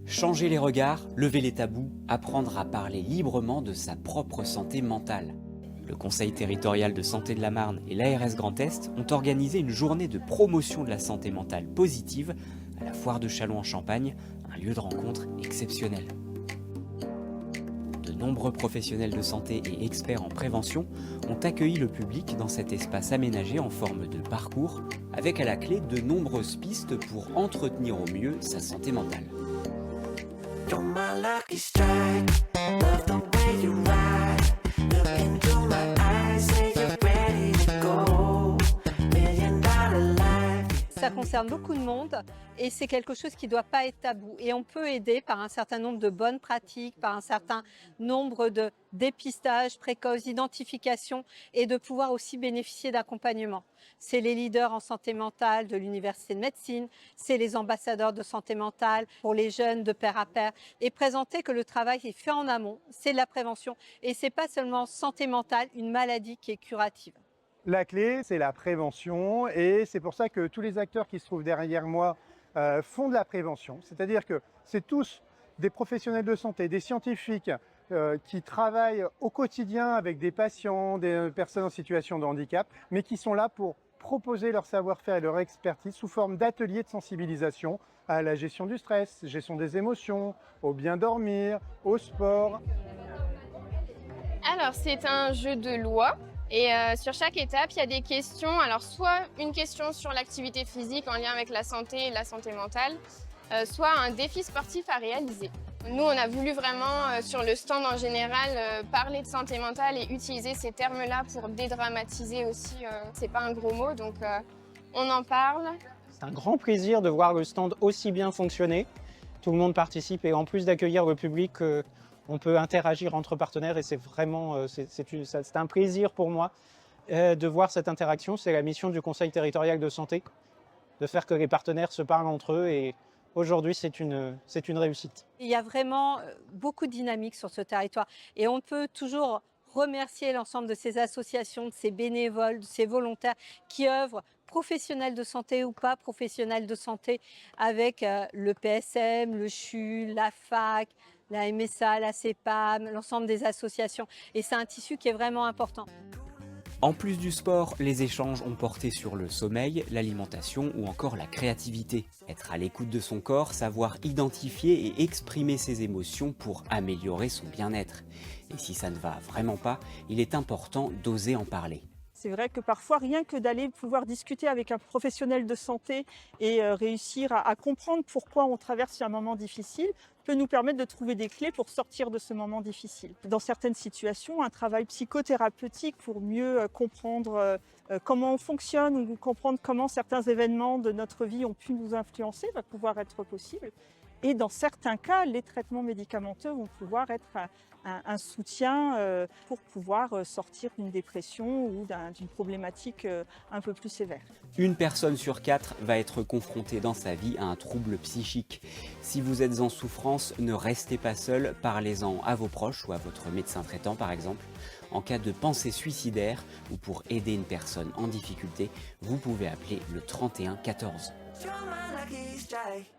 Changer les regards, lever les tabous, apprendre à parler librement de sa propre santé mentale. Le Conseil territorial de santé de la Marne et l'ARS Grand Est ont organisé une journée de promotion de la santé mentale positive à la foire de Châlons en Champagne, un lieu de rencontre exceptionnel. De nombreux professionnels de santé et experts en prévention ont accueilli le public dans cet espace aménagé en forme de parcours, avec à la clé de nombreuses pistes pour entretenir au mieux sa santé mentale. You're my lucky strike. Love the way you ride. Look into my eyes, say you're ready to go. $1 million life. Ça concerne beaucoup de monde et c'est quelque chose qui ne doit pas être tabou. Et on peut aider par un certain nombre de bonnes pratiques, par un certain nombre de dépistages précoces, d'identification et de pouvoir aussi bénéficier d'accompagnement. C'est les leaders en santé mentale de l'Université de médecine, c'est les ambassadeurs de santé mentale pour les jeunes de pair à pair et présenter que le travail est fait en amont, c'est de la prévention et c'est pas seulement santé mentale, une maladie qui est curative. La clé, c'est la prévention et c'est pour ça que tous les acteurs qui se trouvent derrière moi font de la prévention. C'est-à-dire que c'est tous des professionnels de santé, des scientifiques qui travaillent au quotidien avec des patients, des personnes en situation de handicap, mais qui sont là pour proposer leur savoir-faire et leur expertise sous forme d'ateliers de sensibilisation à la gestion du stress, gestion des émotions, au bien dormir, au sport. Alors, c'est un jeu de loi. Et sur chaque étape, il y a des questions. Alors, soit une question sur l'activité physique en lien avec la santé et la santé mentale, soit un défi sportif à réaliser. Nous, on a voulu vraiment, sur le stand en général, parler de santé mentale et utiliser ces termes-là pour dédramatiser aussi. C'est pas un gros mot, donc on en parle. C'est un grand plaisir de voir le stand aussi bien fonctionner. Tout le monde participe et en plus d'accueillir le public, on peut interagir entre partenaires et c'est vraiment c'est un plaisir pour moi de voir cette interaction. C'est la mission du Conseil territorial de santé, de faire que les partenaires se parlent entre eux et aujourd'hui c'est une réussite. Il y a vraiment beaucoup de dynamique sur ce territoire et on peut toujours remercier l'ensemble de ces associations, de ces bénévoles, de ces volontaires qui œuvrent, professionnels de santé ou pas professionnels de santé, avec le PSM, le CHU, la FAC, la MSA, la CEPAM, l'ensemble des associations. Et c'est un tissu qui est vraiment important. En plus du sport, les échanges ont porté sur le sommeil, l'alimentation ou encore la créativité. Être à l'écoute de son corps, savoir identifier et exprimer ses émotions pour améliorer son bien-être. Et si ça ne va vraiment pas, il est important d'oser en parler. C'est vrai que parfois, rien que d'aller pouvoir discuter avec un professionnel de santé et réussir à comprendre pourquoi on traverse un moment difficile peut nous permettre de trouver des clés pour sortir de ce moment difficile. Dans certaines situations, un travail psychothérapeutique pour mieux comprendre comment on fonctionne ou comprendre comment certains événements de notre vie ont pu nous influencer va pouvoir être possible. Et dans certains cas, les traitements médicamenteux vont pouvoir être un soutien pour pouvoir sortir d'une dépression ou d'une problématique un peu plus sévère. Une personne sur 4 va être confrontée dans sa vie à un trouble psychique. Si vous êtes en souffrance, ne restez pas seul, parlez-en à vos proches ou à votre médecin traitant par exemple. En cas de pensée suicidaire ou pour aider une personne en difficulté, vous pouvez appeler le 31 14. You're my lucky strike.